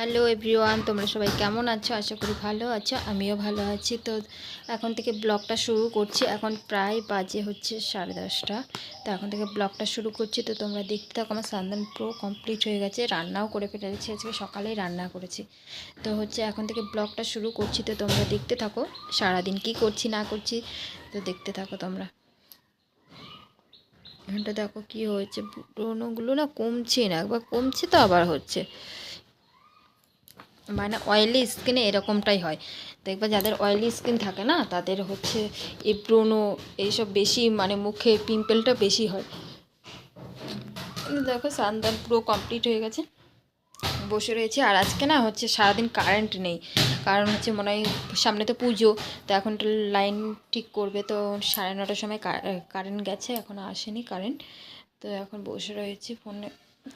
Hello everyone, তোমরা সবাই কেমন আছো? আশা করি ভালো আছো, আমিও ভালো আছি। তো এখন থেকে ব্লগটা শুরু করছি। এখন প্রায় বাজে হচ্ছে 10:30। তো এখন থেকে ব্লগটা শুরু করছি। তো তোমরা দেখতে থাকো। আমার সান্দান পুরো কমপ্লিট হয়ে গেছে, রান্নাও করে ফেলেছি, আজকে সকালেই রান্না করেছি। তো হচ্ছে এখন থেকে ব্লগটা শুরু করছি। তো তোমরা দেখতে থাকো সারাদিন কি করছি না করছি, তো দেখতে থাকো তোমরা। এখানটা দেখো কি হয়েছে, ব্রণগুলো না কমছে না, একবার কমছে তো আবার হচ্ছে। মানে অয়েলি স্কিনে এরকমটাই হয়। দেখবা যাদের অয়েলি স্কিন থাকে না, তাদের হচ্ছে এই ব্রণ এইসব বেশি, মানে মুখে পিম্পলটা বেশি হয়। দেখো সান্দান পুরো কমপ্লিট হয়ে গেছে, বসে রয়েছে। আর আজকে না হচ্ছে সারাদিন কারেন্ট নেই, কারণ হচ্ছে মনে হয় সামনে তো পুজো, তো এখন লাইন ঠিক করবে। তো 9:30টার সময় কারেন্ট গেছে, এখনও আসেনি কারেন্ট। তো এখন বসে রয়েছে, ফোনে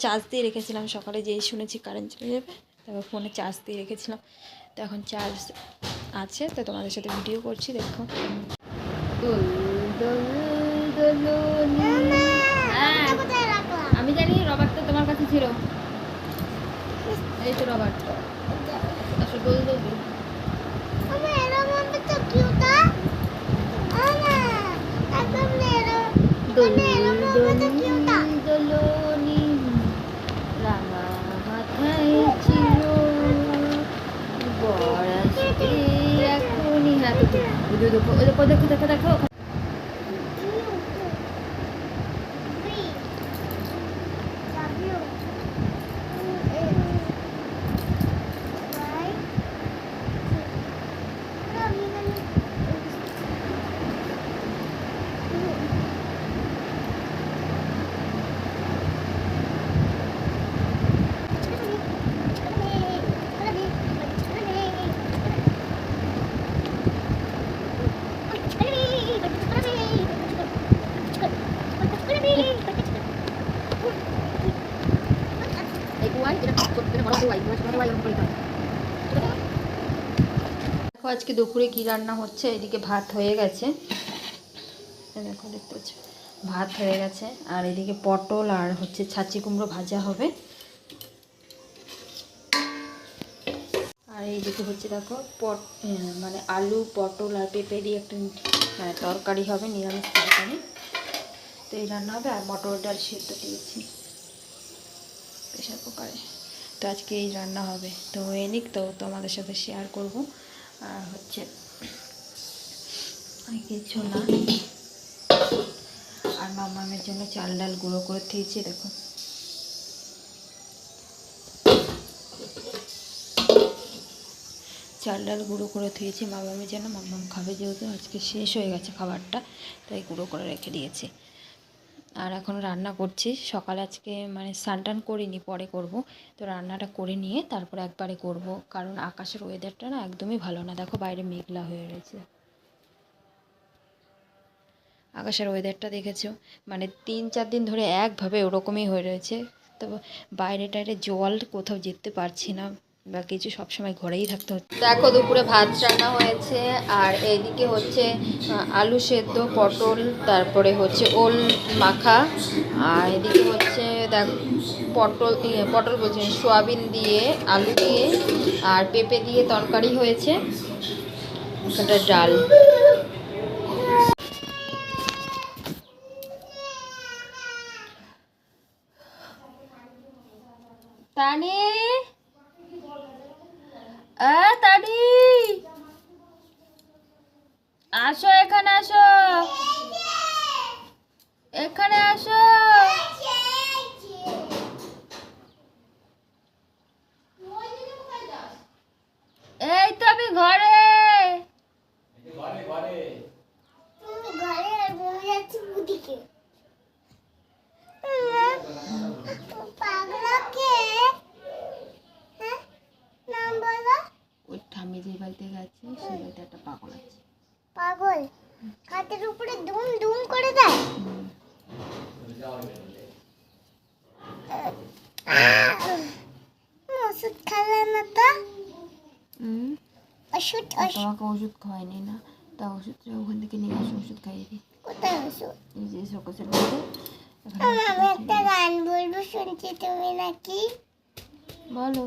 চার্জ দিয়ে রেখেছিলাম, সকালে যেই শুনেছি কারেন্ট চলে যাবে, তারপর ফোনে চার্জ দিয়ে রেখেছিলাম। তো এখন চার্জ আছে, তো তোমাদের সাথে ভিডিও করছি, দেখো। হ্যাঁ আমি জানি, রবারটা তোমার কাছে ছিল, এই তো রবার। আসো দোল দোল দোল। দোলনি রাঙা মাথায় ছিল বরাসতে এখনই। হ্যাঁ তো দেখো দেখো দেখো দেখো দেখো। দেখো আজকে দুপুরে কি রান্না হচ্ছে। এদিকে ভাত হয়ে গেছে, দেখো দেখতে পাচ্ছ, ভাত হয়ে গেছে। আর এদিকে পটল আর হচ্ছে ছাঁচি কুমড়ো ভাজা হবে। আর এইদিকে হচ্ছে দেখো মানে আলু পটল আর পেঁপে দিয়ে একটা মানে তরকারি হবে, নিরামিষ তরকারি। তো এই রান্না হবে। আর মটর ডাল সেদ্ধ দিয়েছি প্রেশার কুকারে। তো আজকে এই রান্না হবে। তো হয়ে নিক, তো তোমাদের সাথে শেয়ার করব। আর হচ্ছে কিছু না। আর মামামের জন্য চাল ডাল গুঁড়ো করে দিয়েছি, দেখো। চাল ডাল গুঁড়ো করে দিয়েছি মামামের জন্য, মামাম খাবে, যেহেতু আজকে শেষ হয়ে গেছে খাবারটা, তাই গুঁড়ো করে রেখে দিয়েছি। আর এখন রান্না করছি। সকালে আজকে মানে স্নান টান করিনি, পরে করব। তো রান্নাটা করে নিয়ে তারপর একবারে করব, কারণ আকাশের ওয়েদারটা না একদমই ভালো না। দেখো বাইরে মেঘলা হয়ে রয়েছে, আকাশের ওয়েদারটা দেখেছো, মানে 3-4 দিন ধরে একভাবে ওরকমই হয়ে রয়েছে। তো বাইরে টাইরে জল, কোথাও যেতে পারছি না বা কিছু, সবসময় ঘরেই থাকতে হচ্ছে। দেখো দুপুরে ভাত রান্না হয়েছে। আর এইদিকে হচ্ছে আলু সেদ্ধ, পটল, তারপরে হচ্ছে ওল মাখা। আর এদিকে হচ্ছে দেখ পটল বলছি, সয়াবিন দিয়ে আলু দিয়ে আর পেঁপে দিয়ে তরকারি হয়েছে, একটা ডাল। তানি, তানি আসো, এখানে আসো, এখানে আসো। এই তো আমি ঘরে। ওই ঠাম্মি যে বাড়িতে গেছে, সেই বাড়িতে একটা পাগল আছে। পাগল খাটের উপরে দুম দুম করে দেয়। ওষুধ খাবে না তো? ওষুধ তোমাকে ওষুধ খাওয়াইনি না, তা ওষুধটা ওখান থেকে নিয়ে আসো, ওষুধ খাইয়ে দিই। কোথায় ওষুধ? এই যে শোকেসের মধ্যে। আমি একটা গান বলবো, শুনছি তুমি নাকি? বলো।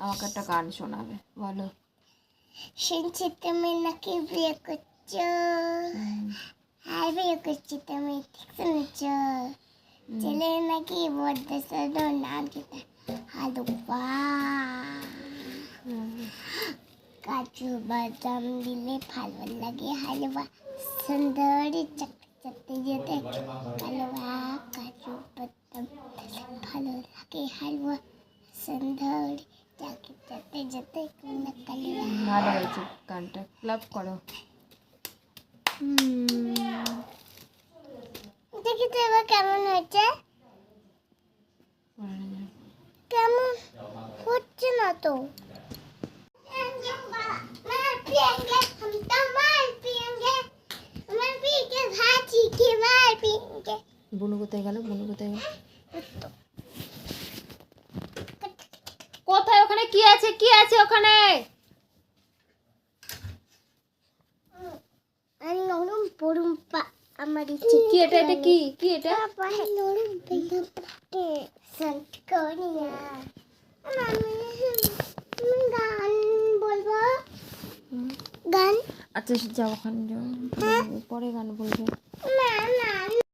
আমাকে একটা গান শোনাবে, বলো। শুনছি তুমি নাকি বিয়ে করছো, আর বিয়ে করছি তুমি ঠিক শুনেছো, ছেলে নাকি বলতে শুধু নাম যেটা হালুয়া, কাজু বাদাম দিলে ভালো লাগে হালুয়া, সুন্দরী চাকতে যেতে হালুয়া, কাজু বাদাম দিলে ভালো লাগে হালুয়া, সুন্দরী চাকতে যেতে হালুয়া। ভালো হয়েছে গানটা, ক্লাব করো। দেখি তো এবার কেমন হয়েছে, কেমন হচ্ছে না তো। বুনু কোথায় গেল, বুনু কোথায় গেল? কোথায়? ওখানে কি আছে, কি আছে ওখানে? নরম পরম আমার কি এটা, এটা কি, কি এটা? নরম সন্তকনিয়া। আমি গান বলবো, গান। আচ্ছা যাও ওখানে যাও, পরে গান বলবে।